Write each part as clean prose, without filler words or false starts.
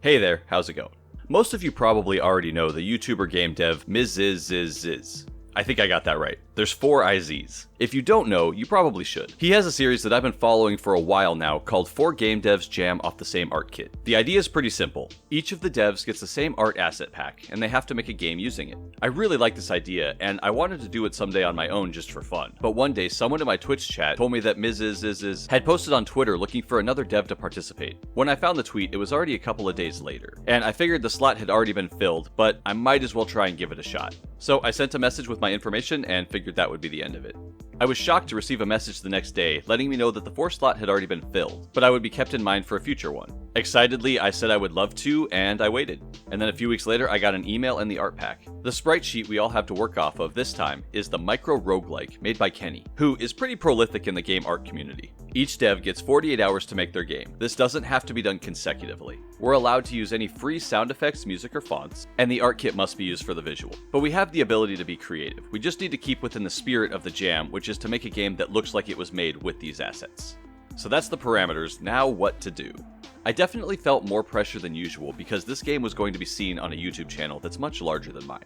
Hey there, how's it going? Most of you probably already know the YouTuber game dev Miz. I think I got that right. There's 4 IZs. If you don't know, you probably should. He has a series that I've been following for a while now called 4 Game Devs Jam Off the Same Art Kit. The idea is pretty simple. Each of the devs gets the same art asset pack, and they have to make a game using it. I really like this idea, and I wanted to do it someday on my own just for fun. But one day, someone in my Twitch chat told me that Miz had posted on Twitter looking for another dev to participate. When I found the tweet, it was already a couple of days later, and I figured the slot had already been filled, but I might as well try and give it a shot. So I sent a message with my information and figured that would be the end of it. I was shocked to receive a message the next day letting me know that the 4 slot had already been filled, but I would be kept in mind for a future one. Excitedly, I said I would love to, and I waited. And then a few weeks later, I got an email and the art pack. The sprite sheet we all have to work off of this time is the Micro Roguelike made by Kenny, who is pretty prolific in the game art community. Each dev gets 48 hours to make their game. This doesn't have to be done consecutively. We're allowed to use any free sound effects, music, or fonts, and the art kit must be used for the visual. But we have the ability to be creative. We just need to keep within the spirit of the jam, which is to make a game that looks like it was made with these assets. So that's the parameters. Now what to do? I definitely felt more pressure than usual because this game was going to be seen on a YouTube channel that's much larger than mine.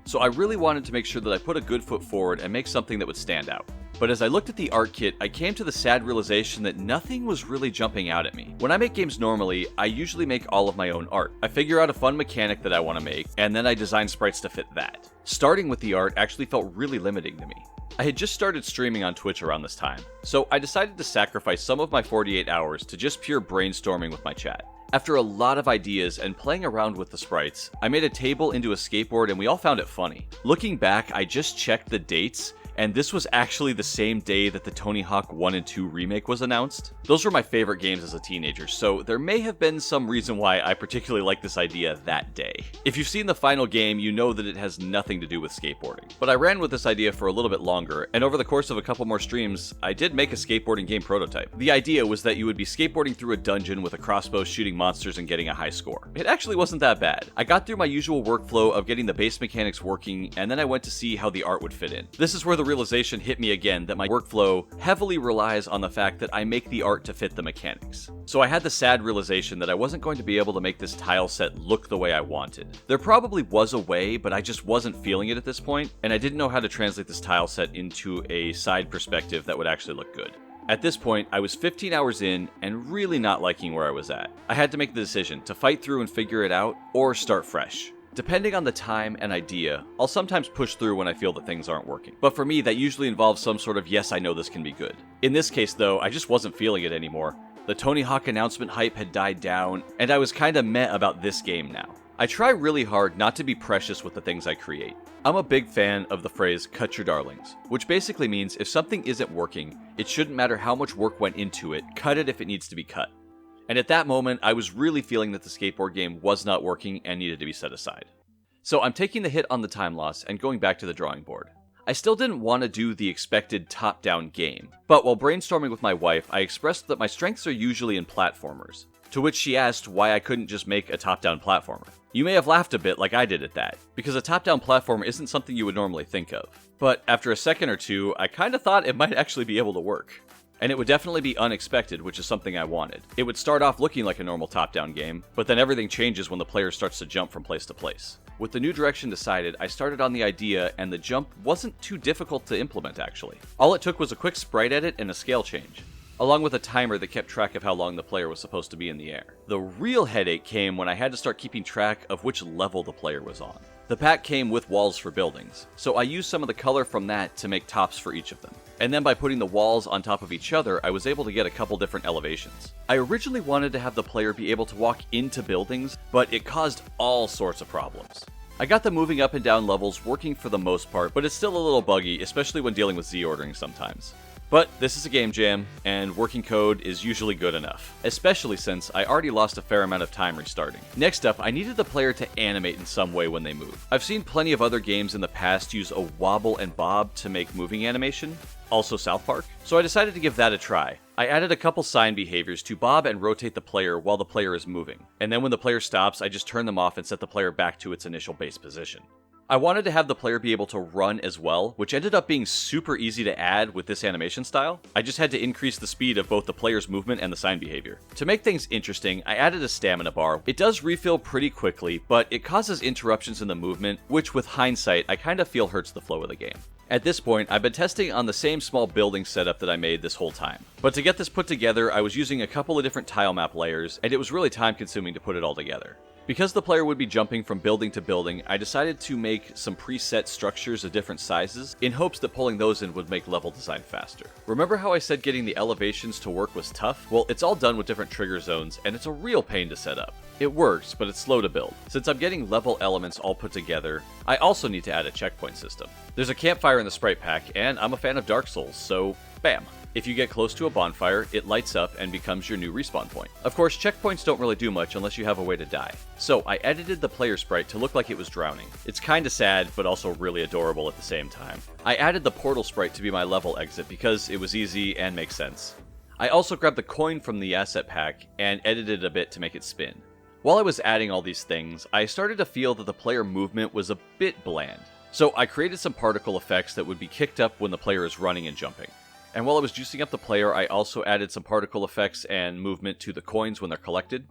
So I really wanted to make sure that I put a good foot forward and make something that would stand out. But as I looked at the art kit, I came to the sad realization that nothing was really jumping out at me. When I make games normally, I usually make all of my own art. I figure out a fun mechanic that I want to make, and then I design sprites to fit that. Starting with the art actually felt really limiting to me. I had just started streaming on Twitch around this time, so I decided to sacrifice some of my 48 hours to just pure brainstorming with my chat. After a lot of ideas and playing around with the sprites, I made a table into a skateboard and we all found it funny. Looking back, I just checked the dates, and this was actually the same day that the Tony Hawk 1 and 2 remake was announced. Those were my favorite games as a teenager, so there may have been some reason why I particularly liked this idea that day. If you've seen the final game, you know that it has nothing to do with skateboarding. But I ran with this idea for a little bit longer, and over the course of a couple more streams, I did make a skateboarding game prototype. The idea was that you would be skateboarding through a dungeon with a crossbow shooting monsters and getting a high score. It actually wasn't that bad. I got through my usual workflow of getting the base mechanics working, and then I went to see how the art would fit in. This is where the realization hit me again that my workflow heavily relies on the fact that I make the art to fit the mechanics. So I had the sad realization that I wasn't going to be able to make this tile set look the way I wanted. There probably was a way, but I just wasn't feeling it at this point, and I didn't know how to translate this tile set into a side perspective that would actually look good. At this point, I was 15 hours in and really not liking where I was at. I had to make the decision to fight through and figure it out, or start fresh. Depending on the time and idea, I'll sometimes push through when I feel that things aren't working. But for me, that usually involves some sort of yes, I know this can be good. In this case though, I just wasn't feeling it anymore. The Tony Hawk announcement hype had died down, and I was kinda meh about this game now. I try really hard not to be precious with the things I create. I'm a big fan of the phrase, cut your darlings, which basically means if something isn't working, it shouldn't matter how much work went into it, cut it if it needs to be cut. And at that moment, I was really feeling that the skateboard game was not working and needed to be set aside. So I'm taking the hit on the time loss and going back to the drawing board. I still didn't want to do the expected top-down game, but while brainstorming with my wife, I expressed that my strengths are usually in platformers, to which she asked why I couldn't just make a top-down platformer. You may have laughed a bit like I did at that, because a top-down platformer isn't something you would normally think of. But after a second or two, I kinda thought it might actually be able to work. And it would definitely be unexpected, which is something I wanted. It would start off looking like a normal top-down game, but then everything changes when the player starts to jump from place to place. With the new direction decided, I started on the idea, and the jump wasn't too difficult to implement actually. All it took was a quick sprite edit and a scale change, along with a timer that kept track of how long the player was supposed to be in the air. The real headache came when I had to start keeping track of which level the player was on. The pack came with walls for buildings, so I used some of the color from that to make tops for each of them. And then by putting the walls on top of each other, I was able to get a couple different elevations. I originally wanted to have the player be able to walk into buildings, but it caused all sorts of problems. I got the moving up and down levels working for the most part, but it's still a little buggy, especially when dealing with Z-ordering sometimes. But this is a game jam, and working code is usually good enough, especially since I already lost a fair amount of time restarting. Next up, I needed the player to animate in some way when they move. I've seen plenty of other games in the past use a wobble and bob to make moving animation, also South Park, so I decided to give that a try. I added a couple sign behaviors to bob and rotate the player while the player is moving, and then when the player stops, I just turn them off and set the player back to its initial base position. I wanted to have the player be able to run as well, which ended up being super easy to add with this animation style. I just had to increase the speed of both the player's movement and the sign behavior. To make things interesting, I added a stamina bar. It does refill pretty quickly, but it causes interruptions in the movement, which with hindsight, I kind of feel hurts the flow of the game. At this point, I've been testing on the same small building setup that I made this whole time. But to get this put together, I was using a couple of different tile map layers, and it was really time consuming to put it all together. Because the player would be jumping from building to building, I decided to make some preset structures of different sizes, in hopes that pulling those in would make level design faster. Remember how I said getting the elevations to work was tough? Well, it's all done with different trigger zones, and it's a real pain to set up. It works, but it's slow to build. Since I'm getting level elements all put together, I also need to add a checkpoint system. There's a campfire in the sprite pack, and I'm a fan of Dark Souls, so bam! If you get close to a bonfire, it lights up and becomes your new respawn point. Of course, checkpoints don't really do much unless you have a way to die. So I edited the player sprite to look like it was drowning. It's kinda sad, but also really adorable at the same time. I added the portal sprite to be my level exit because it was easy and makes sense. I also grabbed the coin from the asset pack and edited it a bit to make it spin. While I was adding all these things, I started to feel that the player movement was a bit bland. So I created some particle effects that would be kicked up when the player is running and jumping. And while I was juicing up the player, I also added some particle effects and movement to the coins when they're collected.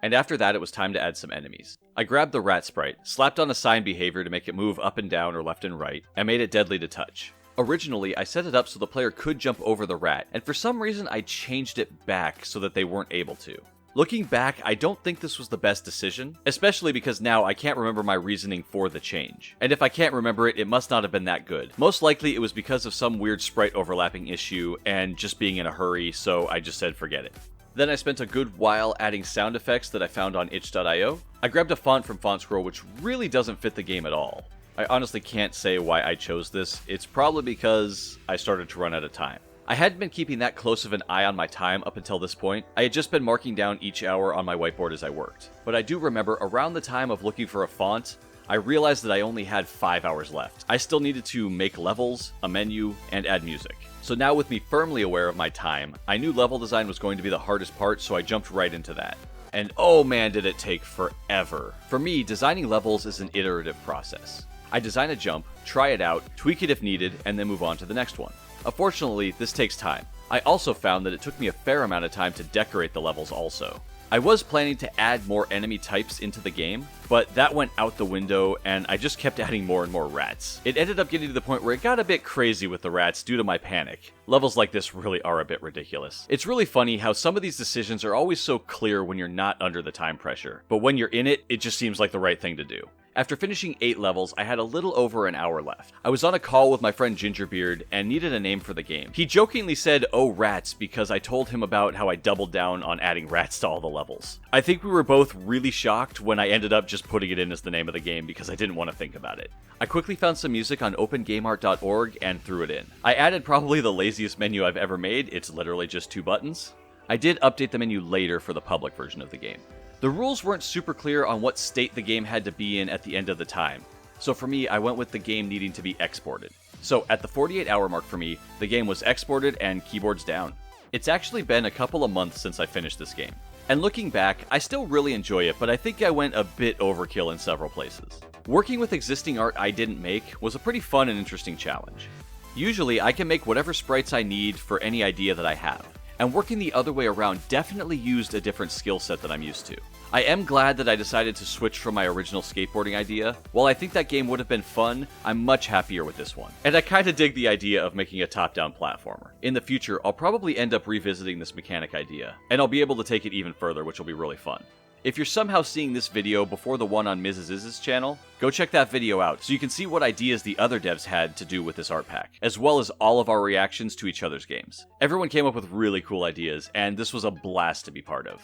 And after that, it was time to add some enemies. I grabbed the rat sprite, slapped on a sign behavior to make it move up and down or left and right, and made it deadly to touch. Originally, I set it up so the player could jump over the rat, and for some reason I changed it back so that they weren't able to. Looking back, I don't think this was the best decision, especially because now I can't remember my reasoning for the change. And if I can't remember it, it must not have been that good. Most likely it was because of some weird sprite overlapping issue and just being in a hurry, so I just said forget it. Then I spent a good while adding sound effects that I found on itch.io. I grabbed a font from FontScroll which really doesn't fit the game at all. I honestly can't say why I chose this. It's probably because I started to run out of time. I hadn't been keeping that close of an eye on my time up until this point. I had just been marking down each hour on my whiteboard as I worked. But I do remember around the time of looking for a font, I realized that I only had 5 hours left. I still needed to make levels, a menu, and add music. So now with me firmly aware of my time, I knew level design was going to be the hardest part, so I jumped right into that. And oh man, did it take forever. For me, designing levels is an iterative process. I design a jump, try it out, tweak it if needed, and then move on to the next one. Unfortunately, this takes time. I also found that it took me a fair amount of time to decorate the levels also. I was planning to add more enemy types into the game, but that went out the window and I just kept adding more and more rats. It ended up getting to the point where it got a bit crazy with the rats due to my panic. Levels like this really are a bit ridiculous. It's really funny how some of these decisions are always so clear when you're not under the time pressure, but when you're in it, it just seems like the right thing to do. After finishing 8 levels, I had a little over an hour left. I was on a call with my friend Gingerbeard and needed a name for the game. He jokingly said, "Oh, rats," because I told him about how I doubled down on adding rats to all the levels. I think we were both really shocked when I ended up just putting it in as the name of the game because I didn't want to think about it. I quickly found some music on opengameart.org and threw it in. I added probably the laziest menu I've ever made. It's literally just 2 buttons. I did update the menu later for the public version of the game. The rules weren't super clear on what state the game had to be in at the end of the time, so for me, I went with the game needing to be exported. So at the 48-hour mark for me, the game was exported and keyboards down. It's actually been a couple of months since I finished this game. And looking back, I still really enjoy it, but I think I went a bit overkill in several places. Working with existing art I didn't make was a pretty fun and interesting challenge. Usually, I can make whatever sprites I need for any idea that I have. And working the other way around definitely used a different skill set that I'm used to. I am glad that I decided to switch from my original skateboarding idea. While I think that game would have been fun, I'm much happier with this one. And I kinda dig the idea of making a top-down platformer. In the future, I'll probably end up revisiting this mechanic idea, and I'll be able to take it even further, which will be really fun. If you're somehow seeing this video before the one on Mrs. Iz's channel, go check that video out so you can see what ideas the other devs had to do with this art pack, as well as all of our reactions to each other's games. Everyone came up with really cool ideas, and this was a blast to be part of.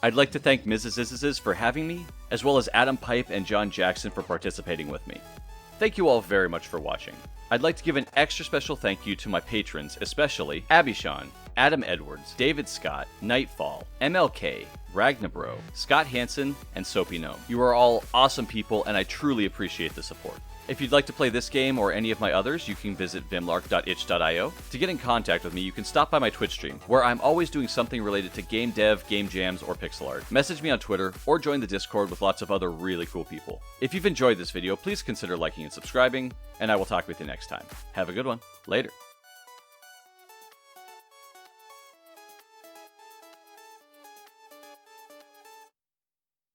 I'd like to thank Mrs. Iz's for having me, as well as Adam Pipe and John Jackson for participating with me. Thank you all very much for watching. I'd like to give an extra special thank you to my patrons, especially Abishan, Adam Edwards, David Scott, Nightfall, MLK, Ragnabro, Scott Hansen, and Soapy Gnome. You are all awesome people, and I truly appreciate the support. If you'd like to play this game or any of my others, you can visit vimlark.itch.io. To get in contact with me, you can stop by my Twitch stream, where I'm always doing something related to game dev, game jams, or pixel art. Message me on Twitter, or join the Discord with lots of other really cool people. If you've enjoyed this video, please consider liking and subscribing, and I will talk with you next time. Have a good one. Later.